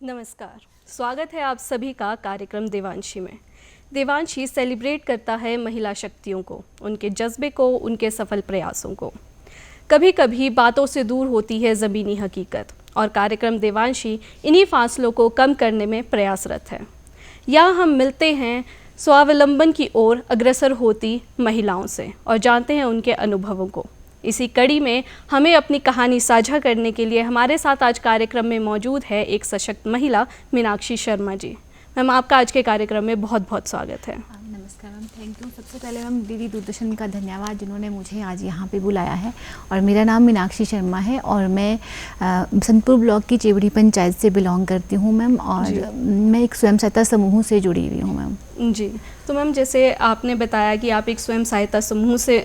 नमस्कार, स्वागत है आप सभी का कार्यक्रम देवांशी में। देवांशी सेलिब्रेट करता है महिला शक्तियों को, उनके जज्बे को, उनके सफल प्रयासों को। कभी कभी बातों से दूर होती है ज़मीनी हकीकत और कार्यक्रम देवांशी इन्हीं फासलों को कम करने में प्रयासरत है। यहाँ हम मिलते हैं स्वावलंबन की ओर अग्रसर होती महिलाओं से और जानते हैं उनके अनुभवों को। इसी कड़ी में हमें अपनी कहानी साझा करने के लिए हमारे साथ आज कार्यक्रम में मौजूद है एक सशक्त महिला मीनाक्षी शर्मा जी। मैम, आपका आज के कार्यक्रम में बहुत बहुत स्वागत है। नमस्कार मैम, थैंक यू। सबसे पहले मैम डीडी दूरदर्शन का धन्यवाद जिन्होंने मुझे आज यहाँ पे बुलाया है। और मेरा नाम मीनाक्षी शर्मा है और मैं संतपुर ब्लॉक की चेवड़ी पंचायत से बिलोंग करती हूँ मैम। और मैं एक स्वयं सहायता समूह से जुड़ी हुई हूँ मैम। जी, तो मैम जैसे आपने बताया कि आप एक स्वयं सहायता समूह से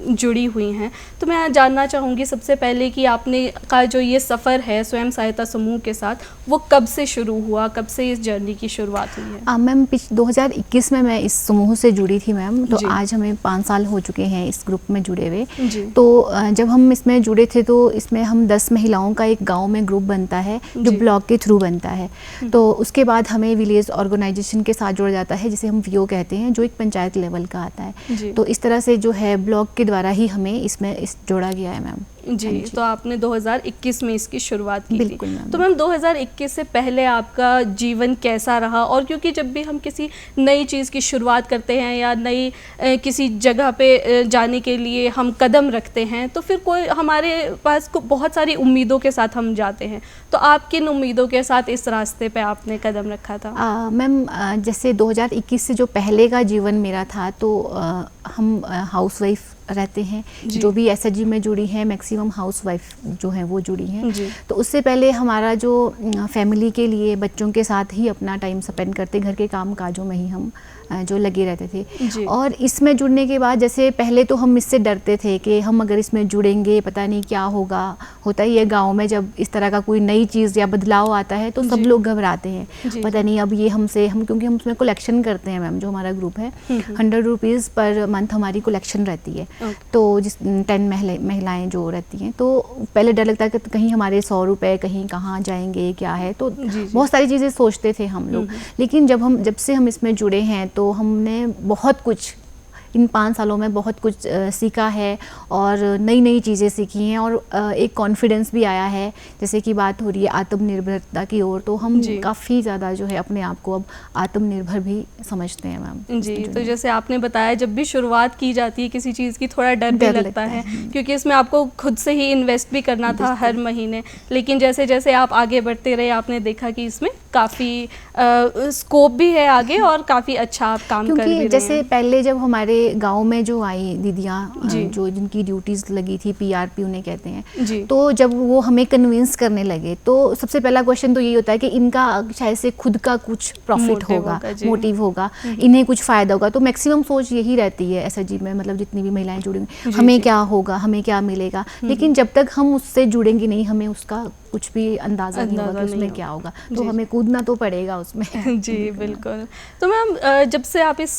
जुड़ी हुई हैं, तो मैं जानना चाहूँगी सबसे पहले कि आपने का जो ये सफ़र है स्वयं सहायता समूह के साथ, वो कब से शुरू हुआ, कब से इस जर्नी की शुरुआत हुई है? मैम 2021 में मैं इस समूह से जुड़ी थी मैम। तो आज हमें 5 साल हो चुके हैं इस ग्रुप में जुड़े हुए। तो जब हम इसमें जुड़े थे तो इसमें हम 10 महिलाओं का एक गाँव में ग्रुप बनता है जो ब्लॉक के थ्रू बनता है। तो उसके बाद हमें विलेज ऑर्गेनाइजेशन के साथ जोड़ा जाता है जिसे हम वीओ कहते हैं, जो एक पंचायत लेवल का आता है। तो इस तरह से जो है ब्लॉक के द्वारा ही हमें इसमें जोड़ा गया है मैम। जी, तो आपने 2021 में इसकी शुरुआत की थी। मैम। तो मैम 2021 से पहले आपका जीवन कैसा रहा? और क्योंकि जब भी हम किसी नई चीज़ की शुरुआत करते हैं या नई किसी जगह पे जाने के लिए हम कदम रखते हैं तो फिर कोई हमारे पास बहुत सारी उम्मीदों के साथ हम जाते हैं। तो आप किन उम्मीदों के साथ इस रास्ते पे आपने कदम रखा था? मैम जैसे 2021 से जो पहले का जीवन मेरा था तो हम हाउसवाइफ रहते हैं। जो भी एसएचजी में जुड़ी हैं मैक्सिमम हाउसवाइफ जो हैं वो जुड़ी हैं। तो उससे पहले हमारा जो फैमिली के लिए बच्चों के साथ ही अपना टाइम स्पेंड करते, घर के काम काजों में ही हम जो लगे रहते थे। और इसमें जुड़ने के बाद जैसे पहले तो हम इससे डरते थे कि हम अगर इसमें जुड़ेंगे पता नहीं क्या होगा। होता ही है गाँव में जब इस तरह का कोई नई चीज़ या बदलाव आता है तो सब लोग घबराते हैं, पता नहीं अब ये हमसे क्योंकि हम उसमें कलेक्शन करते हैं मैम। जो हमारा ग्रुप है 100 रुपीज़ पर मंथ हमारी कलेक्शन रहती है। तो जिस 10 महिलाएं जो रहती हैं तो पहले डर लगता है कि कहीं हमारे 100 रुपये कहीं कहाँ जाएंगे, क्या है। तो बहुत सारी चीज़ें सोचते थे हम लोग। लेकिन जब से हम इसमें जुड़े हैं तो हमने बहुत कुछ इन 5 सालों में बहुत कुछ सीखा है और नई नई चीज़ें सीखी हैं। और एक कॉन्फिडेंस भी आया है। जैसे कि बात हो रही है आत्मनिर्भरता की ओर, तो हम काफ़ी ज़्यादा जो है अपने आप को अब आत्मनिर्भर भी समझते हैं मैम। जी, तो जैसे आपने बताया जब भी शुरुआत की जाती है किसी चीज़ की थोड़ा डर भी लगता है क्योंकि इसमें आपको खुद से ही इन्वेस्ट भी करना था हर महीने। लेकिन जैसे जैसे आप आगे बढ़ते रहे आपने देखा कि इसमें काफ़ी स्कोप भी है आगे और काफ़ी अच्छा आप काम कर भी रहे हैं। जैसे पहले जब हमारे गांव में जो आई दीदियाँ जो जिनकी ड्यूटीज लगी थी, पीआरपी उन्हें कहते हैं, तो जब वो हमें कन्विंस करने लगे तो सबसे पहला क्वेश्चन तो यही होता है कि इनका शायद से खुद का कुछ प्रॉफिट होगा, मोटिव होगा, इन्हें कुछ फायदा होगा। तो मैक्सिमम सोच यही रहती है एसएचजी में, मतलब जितनी भी महिलाएं जुड़ी हुई, हमें क्या होगा, हमें क्या मिलेगा। लेकिन जब तक हम उससे जुड़ेंगे नहीं हमें उसका कुछ भी अंदाज़ा नहीं होगा कि उसमें क्या होगा। तो हमें कूदना तो पड़ेगा उसमें। जी बिल्कुल। तो मैम जब से आप इस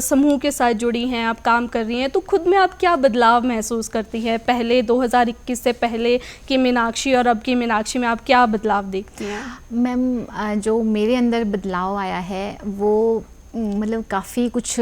समूह के साथ जुड़ी हैं, आप काम कर रही हैं, तो खुद में आप क्या बदलाव महसूस करती हैं? पहले 2021 से पहले की मीनाक्षी और अब की मीनाक्षी में आप क्या बदलाव देखती हैं? मैम जो मेरे अंदर बदलाव आया है वो मतलब काफ़ी कुछ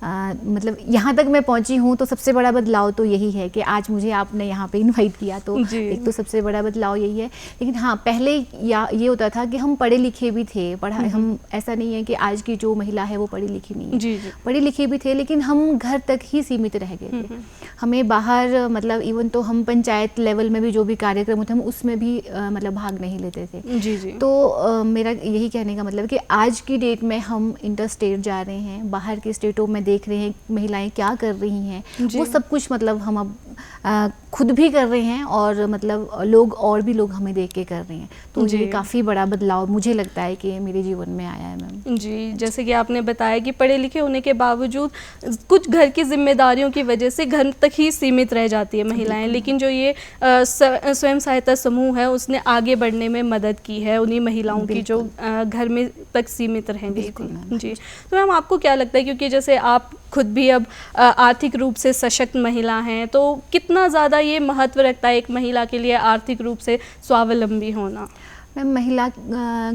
मतलब यहाँ तक मैं पहुँची हूँ तो सबसे बड़ा बदलाव तो यही है कि आज मुझे आपने यहाँ पे इनवाइट किया, तो एक तो सबसे बड़ा बदलाव यही है। लेकिन हाँ, पहले ये होता था कि हम पढ़े लिखे भी थे, हम ऐसा नहीं है कि आज की जो महिला है वो पढ़ी लिखी नहीं है, पढ़े लिखे भी थे, लेकिन हम घर तक ही सीमित रह गए थे। हमें बाहर मतलब इवन तो हम पंचायत लेवल में भी जो भी कार्यक्रम होते हम उसमें भी मतलब भाग नहीं लेते थे। तो मेरा यही कहने का मतलब कि आज की डेट में हम इंटर स्टेट जा रहे हैं, बाहर के स्टेटों में देख रहे हैं महिलाएं क्या कर रही हैं, वो सब कुछ मतलब हम अब खुद भी कर रहे हैं और मतलब और भी लोग हमें देख के कर रहे हैं। तो ये काफ़ी बड़ा बदलाव मुझे लगता है कि मेरे जीवन में आया है मैम। जी, जैसे कि आपने बताया कि पढ़े लिखे होने के बावजूद कुछ घर की जिम्मेदारियों की वजह से घर तक ही सीमित रह जाती है महिलाएं, लेकिन जो ये स्वयं सहायता समूह है उसने आगे बढ़ने में मदद की है उन्हीं महिलाओं की जो घर में तक सीमित रह गई थी। जी, तो मैम आपको क्या लगता है, क्योंकि जैसे आप खुद भी अब आर्थिक रूप से सशक्त महिला हैं, तो कितना ज़्यादा ये महत्व रखता है एक महिला के लिए आर्थिक रूप से स्वावलंबी होना? मैम महिला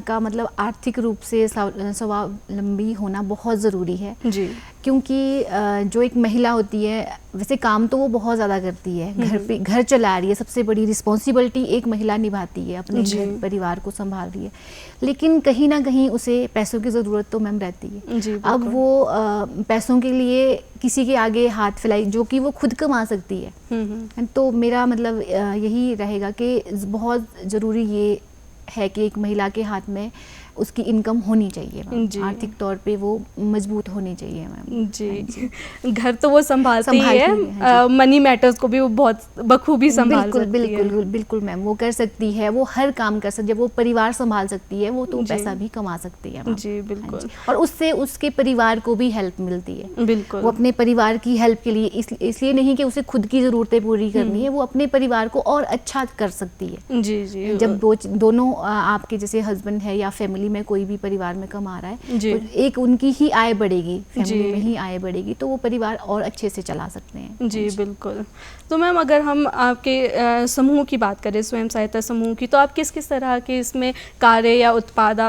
का मतलब आर्थिक रूप से स्वावलंबी होना बहुत ज़रूरी है जी। क्योंकि जो एक महिला होती है वैसे काम तो वो बहुत ज़्यादा करती है, घर चला रही है, सबसे बड़ी रिस्पॉन्सिबिलिटी एक महिला निभाती है, अपने घर परिवार को संभाल रही है, लेकिन कहीं ना कहीं उसे पैसों की ज़रूरत तो मैम रहती है जी। अब वो पैसों के लिए किसी के आगे हाथ फैलाई जो कि वो खुद कमा सकती है। तो मेरा मतलब यही रहेगा कि बहुत ज़रूरी ये है कि एक महिला के हाथ में उसकी इनकम होनी चाहिए मैम, आर्थिक तौर पे वो मजबूत होनी चाहिए मैम जी। घर तो वो संभालती है, मनी मैटर्स को भी वो बहुत बखूबी संभाल सकती है। बिल्कुल बिल्कुल मैम, वो कर सकती है, वो हर काम कर सकती है, जब वो परिवार संभाल सकती है वो तो पैसा भी कमा सकती है जी बिल्कुल। और उससे उसके परिवार को भी हेल्प मिलती है। बिल्कुल, वो अपने परिवार की हेल्प के लिए इसलिए नहीं कि उसे खुद की ज़रूरतें पूरी करनी है, वो अपने परिवार को और अच्छा कर सकती है। जी जी। जब दोनों आपके जैसे हस्बैंड है या फैमिली में कोई भी परिवार में कमा रहा है तो एक उनकी ही आय बढ़ेगी, फैमिली में ही आय बढ़ेगी, तो वो परिवार और अच्छे से चला सकते हैं। जी बिल्कुल। तो मैम अगर हम आपके समूह की बात करें, स्वयं सहायता समूह की, तो आप किस किस तरह के इसमें कार्य या उत्पाद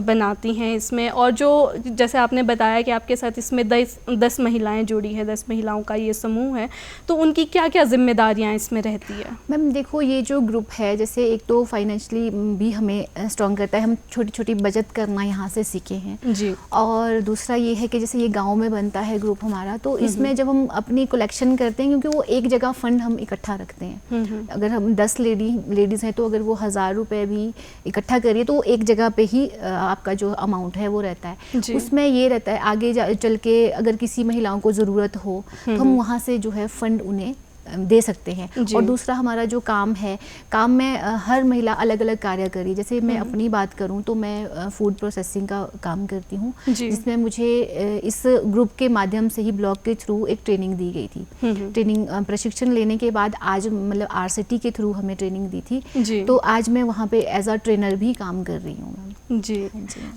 बनाती हैं इसमें, और जो जैसे आपने बताया कि आपके साथ इसमें 10 महिलाएं जुड़ी हैं, 10 महिलाओं का ये समूह है, तो उनकी क्या क्या जिम्मेदारियां इसमें रहती है? मैम देखो, ये जो ग्रुप है जैसे एक तो फाइनेंशियली भी हमें स्ट्रॉन्ग करता है, हम छोटी छोटी बचत करना यहाँ से सीखे हैं जी। और दूसरा ये है कि जैसे ये गांव में बनता है ग्रुप हमारा, तो इसमें जब हम अपनी कलेक्शन करते हैं, क्योंकि वो एक जगह फंड हम इकट्ठा रखते हैं, अगर हम 10 लेडीज़ हैं तो अगर वो 1000 रुपये भी इकट्ठा करिए तो एक जगह पे ही आपका जो अमाउंट है वो रहता है। उसमें ये रहता है आगे चल के अगर किसी महिलाओं को ज़रूरत हो तो हम वहाँ से जो है फंड उन्हें दे सकते हैं। और दूसरा हमारा जो काम है, काम में हर महिला अलग अलग कार्य करी। जैसे मैं अपनी बात करूं तो मैं फूड प्रोसेसिंग का काम करती हूं, जिसमें मुझे इस ग्रुप के माध्यम से ही ब्लॉग के थ्रू एक ट्रेनिंग दी गई थी। ट्रेनिंग प्रशिक्षण लेने के बाद आज मतलब RCT के थ्रू हमें ट्रेनिंग दी थी, तो आज मैं वहाँ पे एज अ ट्रेनर भी काम कर रही हूँ। जी।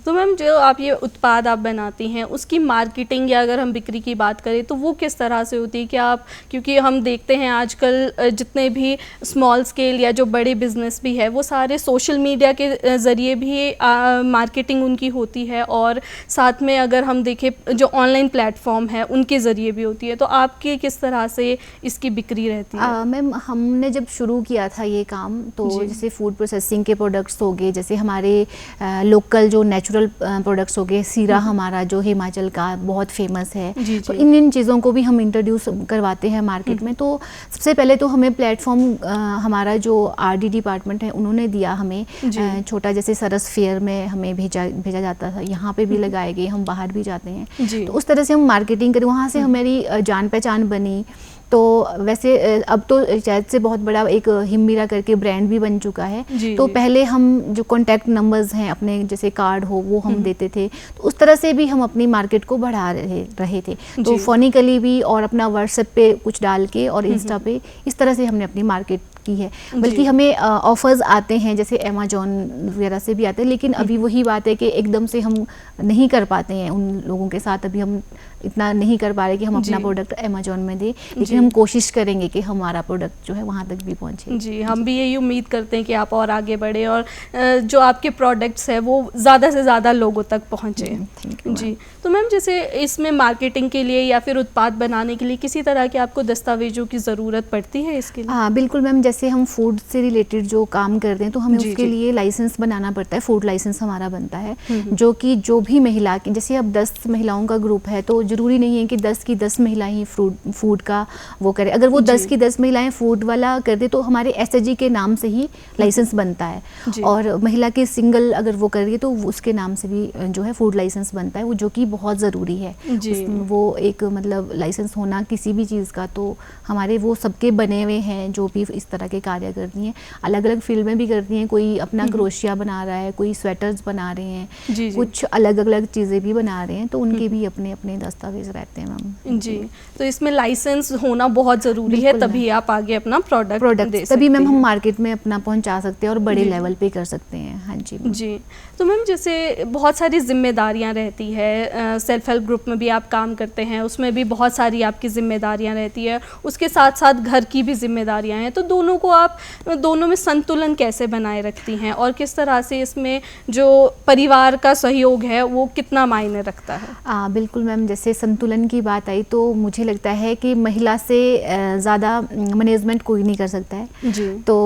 तो मैम जो आप ये उत्पाद आप बनाती हैं उसकी मार्केटिंग या अगर हम बिक्री की बात करें तो वो किस तरह से होती है? क्या आप, क्योंकि हम देखते हैं आजकल जितने भी स्मॉल स्केल या जो बड़े बिजनेस भी है वो सारे सोशल मीडिया के ज़रिए भी मार्केटिंग उनकी होती है, और साथ में अगर हम देखें जो ऑनलाइन प्लेटफॉर्म है उनके ज़रिए भी होती है, तो आपकी किस तरह से इसकी बिक्री रहती है? मैम हमने जब शुरू किया था ये काम तो जैसे फूड प्रोसेसिंग के प्रोडक्ट्स हो गए, जैसे हमारे लोकल जो नेचुरल प्रोडक्ट्स हो गए, सीरा हमारा जो हिमाचल का बहुत फेमस है, तो इन चीज़ों को भी हम इंट्रोड्यूस करवाते हैं मार्केट में। तो सबसे पहले तो हमें प्लेटफॉर्म हमारा जो RD डिपार्टमेंट है उन्होंने दिया हमें, छोटा जैसे सरस फेयर में हमें भेजा जाता था, यहाँ पे भी लगाए गए, हम बाहर भी जाते हैं, तो उस तरह से हम मार्केटिंग करें, वहाँ से हमारी जान पहचान बनी। तो वैसे अब तो शायद से बहुत बड़ा एक हिममीरा करके ब्रांड भी बन चुका है, तो पहले हम जो कॉन्टैक्ट नंबर्स हैं अपने जैसे कार्ड हो वो हम देते थे, तो उस तरह से भी हम अपनी मार्केट को बढ़ा रहे थे। तो फोनिकली भी और अपना व्हाट्सएप पे कुछ डाल के और इंस्टा पे इस तरह से हमने अपनी मार्केट की है। बल्कि हमें ऑफर्स आते हैं जैसे अमेजोन वगैरह से भी आते हैं, लेकिन अभी वही बात है कि एकदम से हम नहीं कर पाते हैं उन लोगों के साथ, अभी हम इतना नहीं कर पा रहे कि हम अपना प्रोडक्ट अमेजोन में दें, लेकिन हम कोशिश करेंगे कि हमारा प्रोडक्ट जो है वहाँ तक भी पहुँचे। जी, हम भी यही उम्मीद करते हैं कि आप और आगे बढ़े और जो आपके प्रोडक्ट्स है वो ज़्यादा से ज़्यादा लोगों तक पहुँचे। जी। तो मैम जैसे इसमें मार्केटिंग के लिए या फिर उत्पाद बनाने के लिए किसी तरह के आपको दस्तावेजों की ज़रूरत पड़ती है इसके लिए? हाँ बिल्कुल मैम, जैसे हम फूड से रिलेटेड जो काम करते हैं तो हमें उसके लिए लाइसेंस बनाना पड़ता है, फूड लाइसेंस हमारा बनता है, जो कि जो भी महिला की, जैसे अब 10 महिलाओं का ग्रुप है तो जरूरी नहीं है कि 10 की 10 महिलाएं ही फूड का वो करें। अगर वो 10 की 10 महिलाएं फूड वाला कर दे तो हमारे SHG के नाम से ही लाइसेंस बनता है, और महिला के सिंगल अगर वो कर रही है तो उसके नाम से भी जो है फूड लाइसेंस बनता है, वो जो कि बहुत ज़रूरी है। वो एक मतलब लाइसेंस होना किसी भी चीज़ का, तो हमारे वो सबके बने हुए हैं जो भी इस तरह के कार्य करती हैं, अलग अलग फील्ड में भी करती हैं, कोई अपना क्रोशिया बना रहा है, कोई स्वेटर्स बना रहे हैं, कुछ अलग अलग चीज़ें भी बना रहे हैं, तो उनके भी अपने अपने दस्तावेज दस्तावेज रहते हैं मैम। जी, तो इसमें लाइसेंस होना बहुत ज़रूरी है, तभी आप आगे अपना प्रोडक्ट तभी मैम हम मार्केट में अपना पहुंचा सकते हैं और बड़े लेवल पे कर सकते हैं। हाँ जी जी। तो मैम जैसे बहुत सारी जिम्मेदारियां रहती है, सेल्फ हेल्प ग्रुप में भी आप काम करते हैं, उसमें भी बहुत सारी आपकी जिम्मेदारियां रहती है, उसके साथ साथ घर की भी जिम्मेदारियां हैं, तो दोनों में संतुलन कैसे बनाए रखती हैं और किस तरह से इसमें जो परिवार का सहयोग है वो कितना मायने रखता है? बिल्कुल मैम, जैसे संतुलन की बात आई तो मुझे लगता है कि महिला से ज़्यादा मैनेजमेंट कोई नहीं कर सकता है जी। तो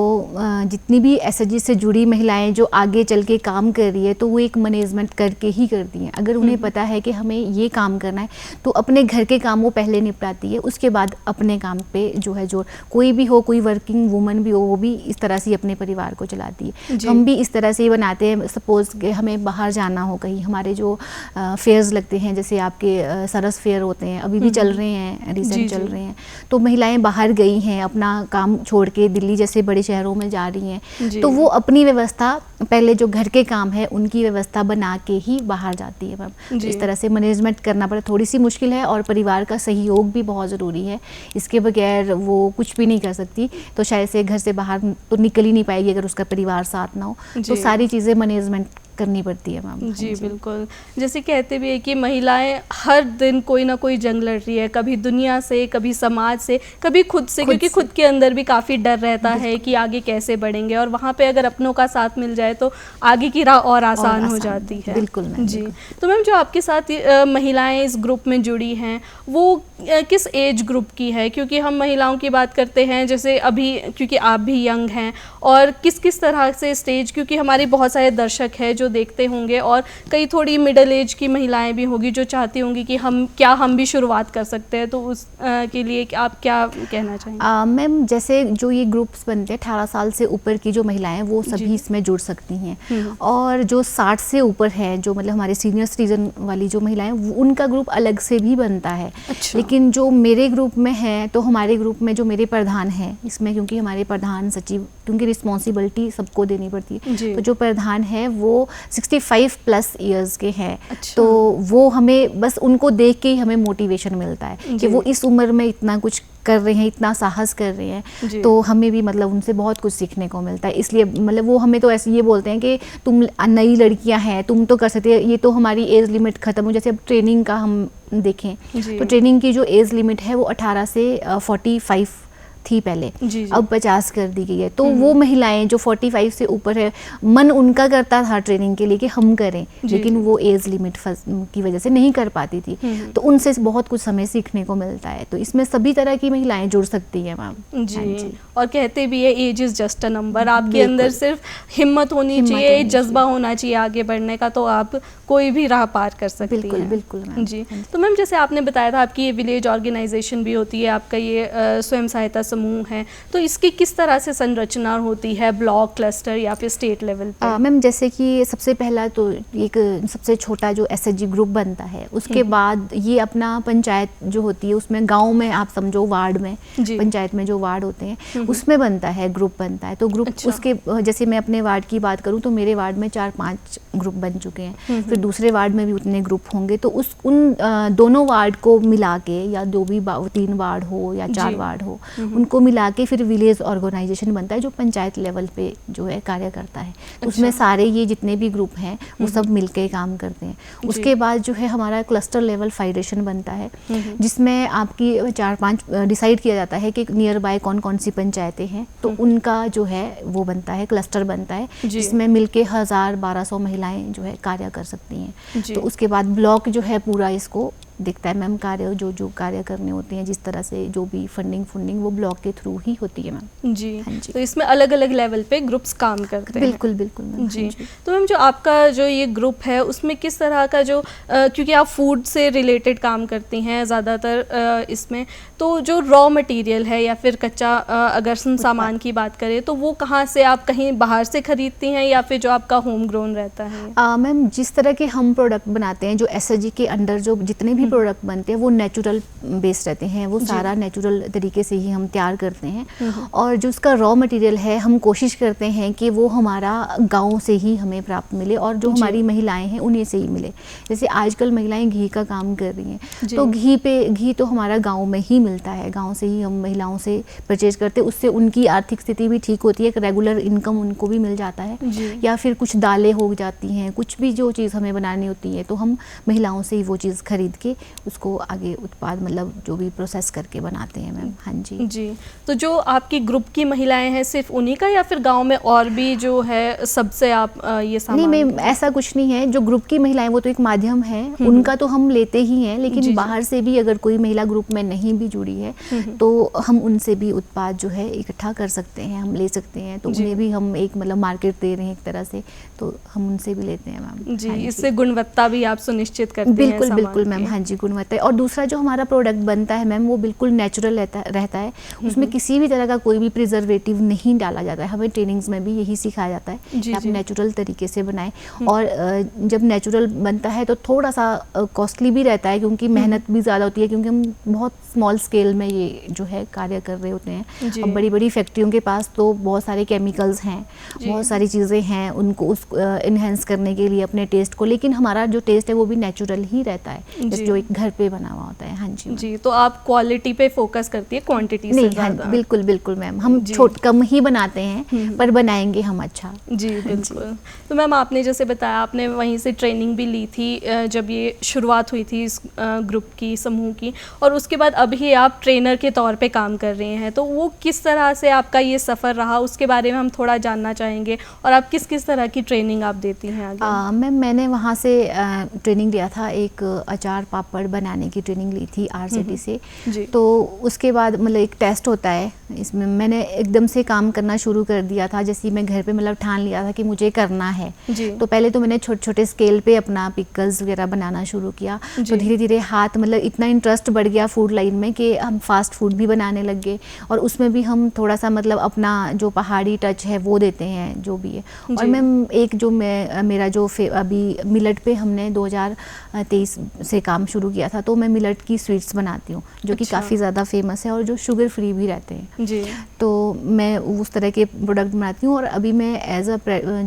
जितनी भी एसएचजी से जुड़ी महिलाएं जो आगे चल के काम कर रही है तो वो एक मैनेजमेंट करके ही करती हैं। अगर उन्हें पता है कि हमें ये काम करना है तो अपने घर के काम वो पहले निपटाती है, उसके बाद अपने काम पे जो है जो कोई भी हो, कोई वर्किंग वुमन भी हो, वो भी इस तरह से अपने परिवार को चलाती है। हम भी इस तरह से ही बनाते हैं। सपोज कि हमें बाहर जाना हो कहीं, हमारे जो फेयर्स लगते हैं जैसे आपके सरस फेयर होते हैं, अभी भी चल रहे हैं, रिसेंट चल रहे हैं, तो महिलाएं बाहर गई हैं अपना काम छोड़ के, दिल्ली जैसे बड़े शहरों में जा रही हैं, तो वो अपनी व्यवस्था पहले जो घर के काम है उनकी व्यवस्था बना के ही बाहर जाती है मैम। इस तरह से मैनेजमेंट करना पड़े, थोड़ी सी मुश्किल है और परिवार का सहयोग भी बहुत ज़रूरी है, इसके बगैर वो कुछ भी नहीं कर सकती। तो शायद से घर से बाहर तो निकल ही नहीं पाएगी अगर उसका परिवार साथ ना हो, तो सारी चीज़ें मैनेजमेंट करनी पड़ती है मैम। जी बिल्कुल, जैसे कहते भी है कि महिलाएं हर दिन कोई ना कोई जंग लड़ रही है, कभी दुनिया से, कभी समाज से, कभी खुद से, क्योंकि खुद के अंदर भी काफ़ी डर रहता है कि आगे कैसे बढ़ेंगे, और वहाँ पे अगर अपनों का साथ मिल जाए तो आगे की राह और आसान हो जाती है। बिल्कुल मैम। जी, तो मैम जो आपके साथ महिलाएं इस ग्रुप में जुड़ी हैं वो किस एज ग्रुप की है? क्योंकि हम महिलाओं की बात करते हैं जैसे अभी, क्योंकि आप भी यंग हैं, और किस किस तरह से स्टेज, क्योंकि हमारे बहुत सारे दर्शक हैं जो देखते होंगे और कई थोड़ी मिडिल एज की महिलाएं भी होंगी जो चाहती होंगी कि हम भी शुरुआत कर सकते हैं, तो उस के लिए आप क्या कहना चाहेंगे? मैम जैसे जो ये ग्रुप्स बनते हैं 18 साल से ऊपर की जो महिलाएं हैं वो सभी इसमें जुड़ सकती हैं, और जो 60 से ऊपर है, जो मतलब हमारे सीनियर सिटीजन वाली जो महिलाएं, उनका ग्रुप अलग से भी बनता है। अच्छा। लेकिन जो मेरे ग्रुप में है, तो हमारे ग्रुप में जो मेरे प्रधान हैं इसमें, क्योंकि हमारे प्रधान सचिव, क्योंकि रिस्पॉन्सिबिलिटी सबको देनी पड़ती है, तो जो प्रधान है वो 65 प्लस ईयर्स के हैं। अच्छा। तो वो हमें बस उनको देख के ही हमें मोटिवेशन मिलता है कि वो इस उम्र में इतना कुछ कर रहे हैं, इतना साहस कर रहे हैं, तो हमें भी मतलब उनसे बहुत कुछ सीखने को मिलता है। इसलिए मतलब वो हमें तो ऐसे ये बोलते हैं कि तुम नई लड़कियां हैं, तुम तो कर सकते हैं, ये तो हमारी एज लिमिट खत्म हो। जैसे अब ट्रेनिंग का हम देखें तो ट्रेनिंग की जो एज लिमिट है वो 18 से 45 थी पहले, अब 50 कर दी गई है। तो वो महिलाएं जो 45 से ऊपर है, मन उनका करता था ट्रेनिंग के लिए कि हम करें, लेकिन वो एज लिमिट की वजह से नहीं कर पाती थी, तो उनसे बहुत कुछ हमें सीखने को मिलता है। तो इसमें सभी तरह की महिलाएं जुड़ सकती हैं मैम। जी, और कहते भी है age is just a number, आपके अंदर सिर्फ हिम्मत होनी चाहिए, जज्बा होना चाहिए आगे बढ़ने का, तो आप कोई भी राह पार कर सकती हैं। बिल्कुल बिल्कुल मैम। जी, तो मैम जैसे आपने बताया था आपकी ये विलेज ऑर्गेनाइजेशन भी होती है, आपका ये स्वयं सहायता समूह है, तो इसकी किस तरह से संरचना होती है, ब्लॉक, क्लस्टर या फिर स्टेट लेवल पे? मैम जैसे कि सबसे पहला तो एक सबसे छोटा जो एसएचजी ग्रुप बनता है, उसके बाद ये अपना पंचायत जो होती है उसमें, गांव में आप समझो वार्ड में, पंचायत में जो वार्ड होते हैं उसमें बनता है, ग्रुप बनता है। तो ग्रुप उसके, जैसे मैं अपने वार्ड की बात करूँ तो मेरे वार्ड में 4-5 ग्रुप बन चुके हैं, फिर दूसरे वार्ड में भी उतने ग्रुप होंगे, तो उन दोनों वार्ड को मिला के, या जो भी 3 वार्ड हो या 4 वार्ड हो, उनको मिला के फिर विलेज ऑर्गेनाइजेशन बनता है जो पंचायत लेवल पे जो है कार्य करता है। तो उसमें सारे ये जितने भी ग्रुप हैं वो सब मिलके काम करते हैं। उसके बाद जो है हमारा क्लस्टर लेवल फेडरेशन बनता है, जिसमें आपकी 4-5 डिसाइड किया जाता है कि नियर बाय कौन कौन सी पंचायतें हैं, तो उनका जो है वो बनता है, क्लस्टर बनता है, जिसमें मिलके 1000-1200 महिलाएं जो है कार्य कर सकती हैं। तो उसके बाद ब्लॉक जो है पूरा इसको दिखता है मैम, कार्य जो कार्य करने होते हैं, जिस तरह से जो भी फंडिंग वो ब्लॉक के थ्रू ही होती है मैम। जी, हाँ जी। तो इसमें अलग अलग लेवल पे ग्रुप्स काम करते हैं। बिल्कुल बिल्कुल मैम। जी, तो मैम जो आपका जो ये ग्रुप है उसमें किस तरह का जो क्योंकि आप फूड से रिलेटेड काम करती हैं ज़्यादातर इसमें, तो जो रॉ मटेरियल है या फिर कच्चा अगर सामान की बात करें तो वो कहाँ से, आप कहीं बाहर से खरीदती हैं या फिर जो आपका होम ग्रोन रहता है? मैम जिस तरह के हम प्रोडक्ट बनाते हैं, जो एसएचजी के अंडर जो जितने भी प्रोडक्ट बनते हैं वो नेचुरल बेस्ड रहते हैं, वो सारा नेचुरल तरीके से ही हम तैयार करते हैं। और जो उसका रॉ मटेरियल है हम कोशिश करते हैं कि वो हमारा गांव से ही हमें प्राप्त मिले और जो हमारी महिलाएं हैं उन्हीं से ही मिले। जैसे आजकल महिलाएं घी का काम कर रही हैं, तो घी तो हमारा गांव में ही मिलता है, गांव से ही हम महिलाओं से परचेज करते हैं। उससे उनकी आर्थिक स्थिति भी ठीक होती है, एक रेगुलर इनकम उनको भी मिल जाता है। या फिर कुछ दालें हो जाती हैं, कुछ भी जो चीज़ हमें बनानी होती है तो हम महिलाओं से ही वो चीज़ खरीद के उसको आगे उत्पाद मतलब जो भी प्रोसेस करके बनाते हैं मैम। हाँ जी जी। तो जो आपकी ग्रुप की महिलाएं हैं सिर्फ उन्हीं का या फिर गांव में और भी जो है सबसे आप ये सामान? नहीं मैम, ऐसा कुछ नहीं है। जो ग्रुप की महिलाएं वो तो एक माध्यम है, उनका तो हम लेते ही हैं, लेकिन बाहर से भी अगर कोई महिला ग्रुप में नहीं भी जुड़ी है तो हम उनसे भी उत्पाद जो है इकट्ठा कर सकते हैं, हम ले सकते हैं। तो उन्हें भी हम एक मतलब मार्केट दे रहे हैं एक तरह से, तो हम उनसे भी लेते हैं मैम। जी, इससे गुणवत्ता भी आप सुनिश्चित करते हैं? बिल्कुल बिल्कुल मैम। हाँ जी, गुणवत्ता। और दूसरा जो हमारा प्रोडक्ट बनता है मैम वो बिल्कुल नेचुरल रहता है, उसमें किसी भी तरह का कोई भी प्रिजर्वेटिव नहीं डाला जाता है। हमें ट्रेनिंग्स में भी यही सिखाया जाता है कि आप नेचुरल तरीके से बनाएं। और जब नेचुरल बनता है तो थोड़ा सा कॉस्टली भी रहता है, क्योंकि मेहनत भी ज़्यादा होती है, क्योंकि हम बहुत स्मॉल स्केल में ये जो है कार्य कर रहे होते हैं। अब बड़ी बड़ी फैक्ट्रियों के पास तो बहुत सारे केमिकल्स हैं, बहुत सारी चीज़ें हैं उनको इन्हेंस करने के लिए अपने टेस्ट को, लेकिन हमारा जो टेस्ट है वो भी नेचुरल ही रहता है, जैसे जो एक घर पे बना हुआ होता है। हाँ जी जी। तो आप क्वालिटी पे फोकस करती है, क्वांटिटी से ज़्यादा? हाँ, बिल्कुल बिल्कुल मैम। हम कम ही बनाते हैं पर बनाएंगे हम अच्छा। जी बिल्कुल। तो मैम आपने जैसे बताया आपने वहीं से ट्रेनिंग भी ली थी जब ये शुरुआत हुई थी इस ग्रुप की, समूह की, और उसके बाद अभी आप ट्रेनर के तौर पे काम कर रहे हैं। तो वो किस तरह से आपका ये सफ़र रहा, उसके बारे में हम थोड़ा जानना चाहेंगे। और आप किस किस तरह की ट्रेनिंग आप देती हैं आगे? मैम मैंने वहाँ से ट्रेनिंग लिया था, एक अचार पापड़ बनाने की ट्रेनिंग ली थी RCT से। तो उसके बाद मतलब एक टेस्ट होता है, इसमें मैंने एकदम से काम करना शुरू कर दिया था। जैसे मैं घर पे मतलब ठान लिया था कि मुझे करना है, तो पहले तो मैंने छोटे छोटे स्केल पे अपना पिकल्स वगैरह बनाना शुरू किया। तो धीरे धीरे हाथ मतलब इतना इंटरेस्ट बढ़ गया फूड लाइन में कि हम फास्ट फूड भी बनाने लग गए, और उसमें भी हम थोड़ा सा मतलब अपना जो पहाड़ी टच है वो देते हैं जो भी है। और मैम एक जो मेरा जो अभी मिलट पे हमने 2023 से काम शुरू किया था, तो मैं मिलट की स्वीट्स बनाती हूँ जो कि काफ़ी ज़्यादा फेमस है और जो शुगर फ्री भी रहते हैं जी। तो मैं उस तरह के प्रोडक्ट बनाती हूँ। और अभी मैं एज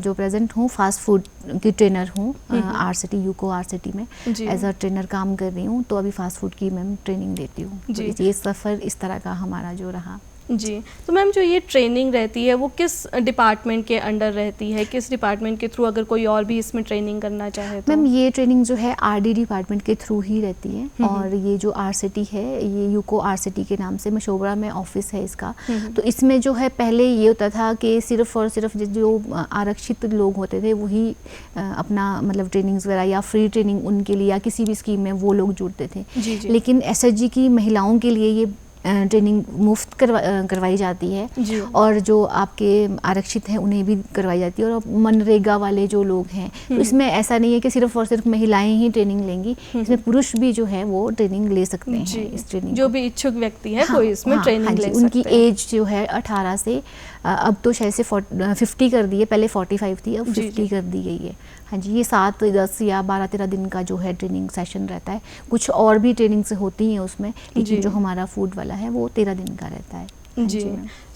जो प्रेजेंट हूँ फास्ट फूड की ट्रेनर हूँ RCT यूको RCT में एज अ ट्रेनर काम कर रही हूँ। तो अभी फास्ट फूड की मैम ट्रेनिंग देती हूँ। तो ये सफ़र इस तरह का हमारा जो रहा। जी। तो मैम जो ये ट्रेनिंग रहती है वो किस डिपार्टमेंट के अंडर रहती है, किस डिपार्टमेंट के थ्रू, अगर कोई और भी इसमें ट्रेनिंग करना चाहे तो? मैम ये ट्रेनिंग जो है RD डिपार्टमेंट के थ्रू ही रहती है। और ये जो RCT है ये यूको RCT के नाम से मशोबरा में ऑफिस है इसका। तो इसमें जो है पहले ये होता था कि सिर्फ और सिर्फ जो आरक्षित लोग होते थे वही अपना मतलब ट्रेनिंग्स वगैरह या फ्री ट्रेनिंग उनके लिए या किसी भी स्कीम में वो लोग जुड़ते थे। लेकिन SHG की महिलाओं के लिए ये ट्रेनिंग मुफ्त करवाई जाती है, और जो आपके आरक्षित हैं उन्हें भी करवाई जाती है। और मनरेगा वाले जो लोग हैं तो इसमें ऐसा नहीं है कि सिर्फ और सिर्फ महिलाएं ही ट्रेनिंग लेंगी, इसमें पुरुष भी जो है वो ट्रेनिंग ले सकते हैं। इस ट्रेनिंग जो भी इच्छुक व्यक्ति है कोई इसमें ट्रेनिंग ले सकते हैं। उनकी एज जो है 18 से अब तो शायद से 50 कर दी है, पहले 45 थी, अब 50 कर दी गई है। हाँ जी, ये 7, 10 या 12-13 दिन का जो है ट्रेनिंग सेशन रहता है। कुछ और भी ट्रेनिंग से होती हैं उसमें, लेकिन जो हमारा फूड वाला है वो 13 दिन का रहता है। जी।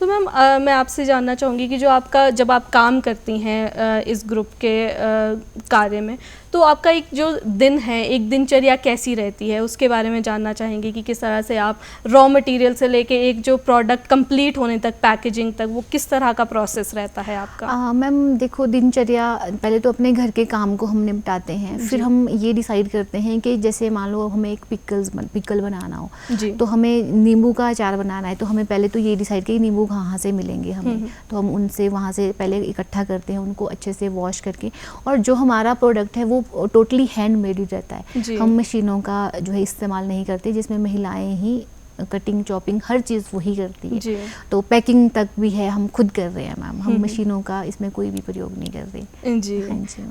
तो मैम मैं आपसे जानना चाहूँगी कि जो आपका जब आप काम करती हैं इस ग्रुप के कार्य में, तो आपका एक जो दिन है, एक दिनचर्या कैसी रहती है, उसके बारे में जानना चाहेंगे कि किस तरह से आप रॉ मटेरियल से लेके एक जो प्रोडक्ट कंप्लीट होने तक, पैकेजिंग तक, वो किस तरह का प्रोसेस रहता है आपका? मैम देखो, दिनचर्या पहले तो अपने घर के काम को हम निपटाते हैं, फिर हम ये डिसाइड करते हैं कि जैसे मान लो हमें एक पिकल बनाना हो, तो हमें नींबू का अचार बनाना है, तो हमें पहले तो ये डिसाइड कि नींबू कहाँ से मिलेंगे हमें, तो हम उनसे वहाँ से पहले इकट्ठा करते हैं, उनको अच्छे से वॉश करके। और जो हमारा प्रोडक्ट है वो टोटली हैंडमेड ही रहता है, हम मशीनों का जो है इस्तेमाल नहीं करते, जिसमें महिलाएं ही कटिंग चॉपिंग हर चीज़ वही करती है। तो पैकिंग तक भी है हम खुद कर रहे हैं मैम, हम मशीनों का इसमें कोई भी प्रयोग नहीं कर रहे। जी।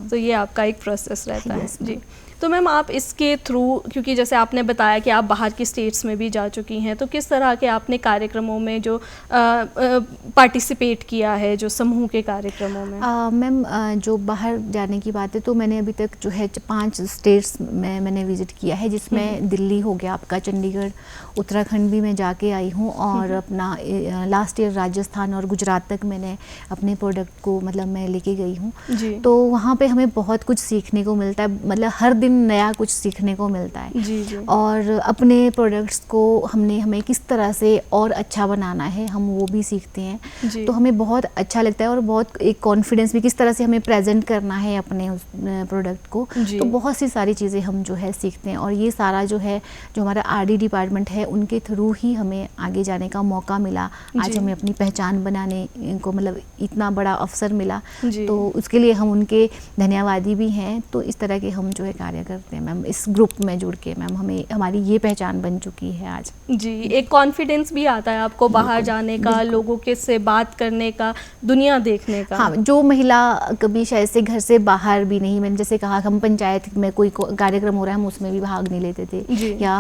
तो ये आपका एक प्रोसेस रहता है। जी। तो मैम आप इसके थ्रू, क्योंकि जैसे आपने बताया कि आप बाहर की स्टेट्स में भी जा चुकी हैं, तो किस तरह के आपने कार्यक्रमों में जो पार्टिसिपेट किया है, जो समूह के कार्यक्रमों में? मैम जो बाहर जाने की बात है तो मैंने अभी तक जो है 5 स्टेट्स में मैंने विज़िट किया है, जिसमें दिल्ली हो गया आपका, चंडीगढ़, उत्तराखंड भी मैं जाके आई हूँ, और अपना लास्ट ईयर राजस्थान और गुजरात तक मैंने अपने प्रोडक्ट को मतलब मैं लेके गई हूँ। तो वहाँ पे हमें बहुत कुछ सीखने को मिलता है, मतलब हर दिन नया कुछ सीखने को मिलता है। जी। और अपने प्रोडक्ट्स को हमें किस तरह से और अच्छा बनाना है, हम वो भी सीखते हैं। तो हमें बहुत अच्छा लगता है, और बहुत एक कॉन्फिडेंस भी, किस तरह से हमें प्रेजेंट करना है अपने उस प्रोडक्ट को। तो बहुत सी सारी चीज़ें हम जो है सीखते हैं, और ये सारा जो है जो हमारा आरडी डिपार्टमेंट है उनके थ्रू ही हमें आगे जाने का मौका मिला। आज हमें अपनी पहचान बनाने को मतलब इतना बड़ा अवसर मिला, तो उसके लिए हम उनके धन्यवादी भी हैं। तो इस तरह के हम जो है कार्य करते हैं मैम, इस ग्रुप में जुड़ के मैम हमारी ये पहचान बन चुकी है आज। जी, एक कॉन्फिडेंस भी आता है आपको बाहर जाने का, लोगों के से बात करने का, दुनिया देखने का। हाँ, जो महिला कभी शायद से घर से बाहर भी नहीं, मैंने जैसे कहा हम पंचायत में कोई कार्यक्रम हो रहा है हम उसमें भी भाग नहीं लेते थे, या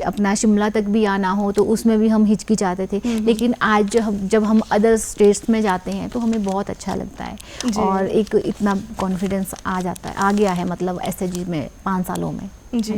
अपना शिमला तक भी आना हो तो उसमें भी हम हिचकिचाते थे। लेकिन आज जब हम अदर स्टेट्स में जाते हैं तो हमें बहुत अच्छा लगता है, और एक इतना कॉन्फिडेंस आ जाता है, आ गया है मतलब एसएचजी में 5 सालों में। जी।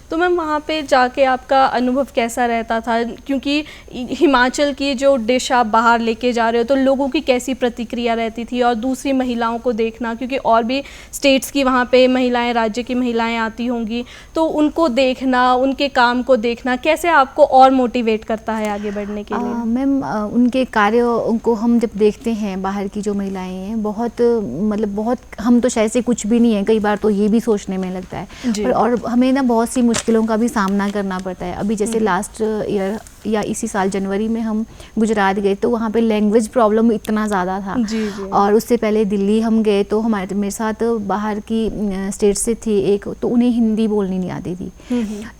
तो मैम वहाँ पे जाके आपका अनुभव कैसा रहता था, क्योंकि हिमाचल की जो डिश आप बाहर लेके जा रहे हो तो लोगों की कैसी प्रतिक्रिया रहती थी, और दूसरी महिलाओं को देखना, क्योंकि और भी स्टेट्स की वहाँ पे महिलाएं, राज्य की महिलाएं आती होंगी, तो उनको देखना, उनके काम को देखना कैसे आपको और मोटिवेट करता है आगे बढ़ने के लिए? मैम उनके कार्यों को हम जब देखते हैं, बाहर की जो महिलाएं हैं बहुत मतलब बहुत, हम तो शायद से कुछ भी नहीं है, कई बार तो ये भी सोचने में लगता है, और हमें ना बहुत सी मुश्किलों का भी सामना करना पड़ता है। अभी जैसे लास्ट ईयर या इसी साल जनवरी में हम गुजरात गए, तो वहाँ पे लैंग्वेज प्रॉब्लम इतना ज़्यादा था। और उससे पहले दिल्ली हम गए तो मेरे साथ बाहर की स्टेट से थी एक, तो उन्हें हिंदी बोलनी नहीं आती थी।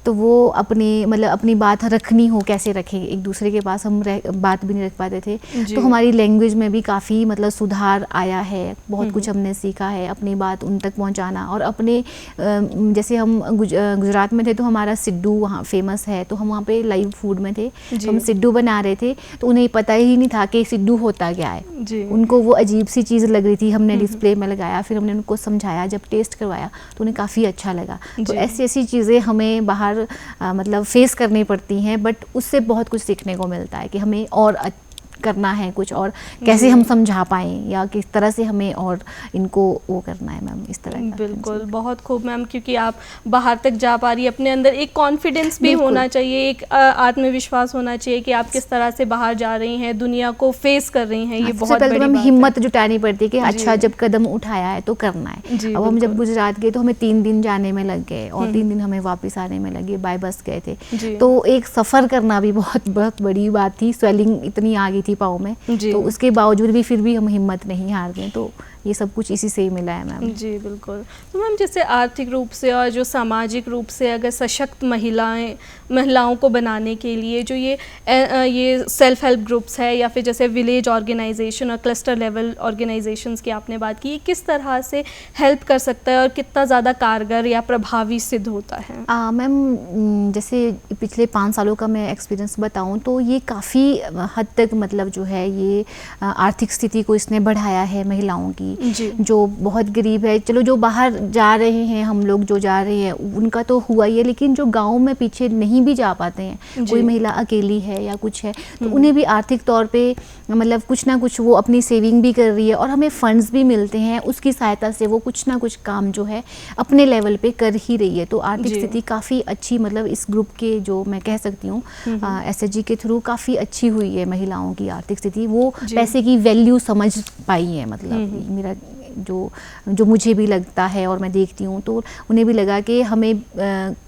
तो वो अपनी बात रखनी हो कैसे रखें, एक दूसरे के पास हम बात भी नहीं रख पाते थे। तो हमारी लैंग्वेज में भी काफ़ी मतलब सुधार आया है, बहुत कुछ हमने सीखा है, अपनी बात उन तक पहुँचाना। और अपने जैसे हम गुजरात में थे तो हमारा सिड्डू वहाँ फेमस है, तो हम वहाँ पे लाइव फूड में थे, तो हम सिड्डू बना रहे थे, तो उन्हें पता ही नहीं था कि सिड्डू होता क्या है। उनको वो अजीब सी चीज़ लग रही थी, हमने डिस्प्ले में लगाया, फिर हमने उनको समझाया, जब टेस्ट करवाया तो उन्हें काफ़ी अच्छा लगा। तो ऐसी ऐसी चीज़ें हमें बाहर मतलब फेस करनी पड़ती हैं, बट उससे बहुत कुछ सीखने को मिलता है कि हमें और करना है कुछ, और कैसे हम समझा पाएँ, या किस तरह से हमें और इनको वो करना है मैम, इस तरह का। बिल्कुल, बहुत खूब मैम, क्योंकि आप बाहर तक जा पा रही है, अपने अंदर एक कॉन्फिडेंस भी होना चाहिए, एक आत्मविश्वास होना चाहिए कि आप किस तरह से बाहर जा रही हैं, दुनिया को फेस कर रही हैं। ये बहुत बड़ी बात है। हिम्मत जुटानी पड़ती है कि अच्छा जब कदम उठाया है तो करना है। अब हम जब गुजरात गए तो हमें 3 दिन जाने में लग गए, और 3 दिन हमें वापस आने में लगे, बाय बस गए थे। तो एक सफ़र करना भी बहुत बड़ी बात थी, स्वेलिंग इतनी आ गई थी पाँव में, तो उसके बावजूद भी फिर भी हम हिम्मत नहीं हारते। तो ये सब कुछ इसी से ही मिला है मैम। जी बिल्कुल। तो मैम जैसे आर्थिक रूप से और जो सामाजिक रूप से अगर सशक्त महिलाओं को बनाने के लिए जो ये सेल्फ हेल्प ग्रुप्स है, या फिर जैसे विलेज ऑर्गेनाइजेशन और क्लस्टर लेवल ऑर्गेनाइजेशंस की आपने बात की, किस तरह से हेल्प कर सकता है और कितना ज़्यादा कारगर या प्रभावी सिद्ध होता है? मैम जैसे पिछले 5 सालों का मैं एक्सपीरियंस बताऊं तो ये काफ़ी हद तक मतलब जो है ये आर्थिक स्थिति को इसने बढ़ाया है महिलाओं की, जो बहुत गरीब है। चलो जो बाहर जा रहे हैं, हम लोग जो जा रहे हैं उनका तो हुआ ही है, लेकिन जो गांव में पीछे नहीं भी जा पाते हैं, कोई महिला अकेली है या कुछ है, तो उन्हें भी आर्थिक तौर पे मतलब कुछ ना कुछ वो अपनी सेविंग भी कर रही है, और हमें फंड्स भी मिलते हैं, उसकी सहायता से वो कुछ ना कुछ काम जो है अपने लेवल पे कर ही रही है। तो आर्थिक स्थिति काफ़ी अच्छी मतलब इस ग्रुप के जो मैं कह सकती हूँ एसएचजी के थ्रू काफ़ी अच्छी हुई है महिलाओं की आर्थिक स्थिति। वो पैसे की वैल्यू समझ पाई है, मतलब मेरा जो मुझे भी लगता है और मैं देखती हूँ, तो उन्हें भी लगा कि हमें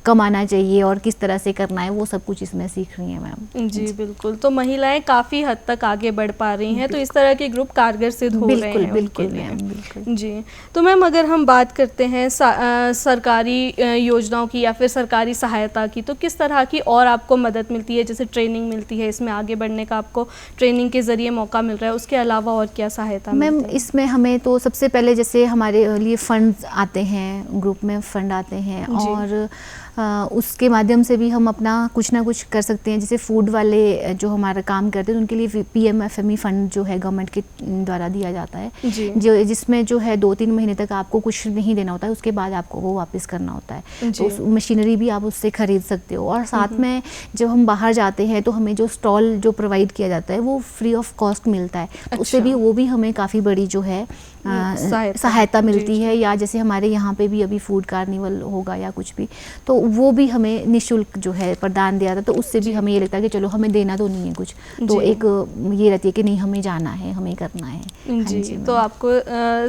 कमाना चाहिए और किस तरह से करना है, वो सब कुछ इसमें सीख रही हैं मैम। जी बिल्कुल। तो महिलाएं काफ़ी हद तक आगे बढ़ पा रही हैं, तो इस तरह के ग्रुप कारगर सिद्ध हो रहे हैं। बिल्कुल मैम, बिल्कुल जी। तो मैम अगर हम बात करते हैं सरकारी योजनाओं की या फिर सरकारी सहायता की, तो किस तरह की और आपको मदद मिलती है? जैसे ट्रेनिंग मिलती है, इसमें आगे बढ़ने का आपको ट्रेनिंग के ज़रिए मौका मिल रहा है, उसके अलावा और क्या सहायता मैम? इसमें हमें तो सबसे पहले जैसे हमारे लिए फंड्स आते हैं, ग्रुप में फंड आते हैं, और उसके माध्यम से भी हम अपना कुछ ना कुछ कर सकते हैं। जैसे फूड वाले जो हमारा काम करते हैं उनके लिए PMFME फंड जो है गवर्नमेंट के द्वारा दिया जाता है, जिसमें जो है 2-3 महीने तक आपको कुछ नहीं देना होता है, उसके बाद आपको वो वापस करना होता है। तो उस मशीनरी भी आप उससे खरीद सकते हो। और साथ में जब हम बाहर जाते हैं तो हमें जो स्टॉल जो प्रोवाइड किया जाता है वो फ्री ऑफ कॉस्ट मिलता है। तो उससे भी वो भी हमें काफ़ी बड़ी जो है सहायता मिलती है। या जैसे हमारे यहाँ पे भी अभी फूड कार्निवल होगा या कुछ भी, तो वो भी हमें निःशुल्क जो है प्रदान दिया था। तो उससे भी हमें ये लगता है कि चलो हमें देना तो नहीं है कुछ, तो एक ये रहती है कि नहीं हमें जाना है, हमें करना है। जी, तो आपको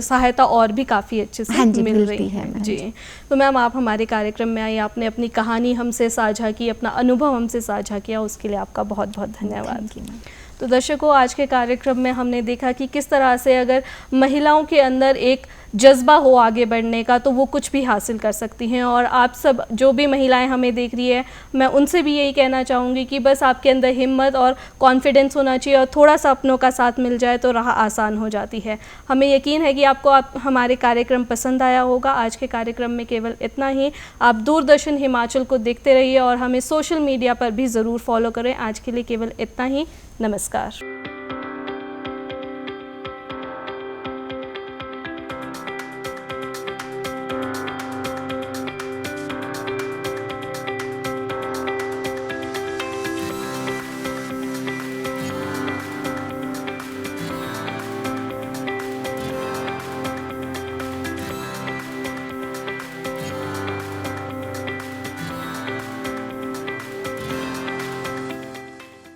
सहायता और भी काफ़ी अच्छे से मिल रही है। जी, तो मैम आप हमारे कार्यक्रम में आई, आपने अपनी कहानी हमसे साझा की, अपना अनुभव हमसे साझा किया, उसके लिए आपका बहुत बहुत धन्यवाद। तो दर्शकों, आज के कार्यक्रम में हमने देखा कि किस तरह से अगर महिलाओं के अंदर एक जज्बा हो आगे बढ़ने का तो वो कुछ भी हासिल कर सकती हैं। और आप सब जो भी महिलाएं हमें देख रही है, मैं उनसे भी यही कहना चाहूँगी कि बस आपके अंदर हिम्मत और कॉन्फिडेंस होना चाहिए, और थोड़ा सा अपनों का साथ मिल जाए तो राह आसान हो जाती है। हमें यकीन है कि आपको हमारे कार्यक्रम पसंद आया होगा। आज के कार्यक्रम में केवल इतना ही। आप दूरदर्शन हिमाचल को देखते रहिए और हमें सोशल मीडिया पर भी ज़रूर फॉलो करें। आज के लिए केवल इतना ही। नमस्कार।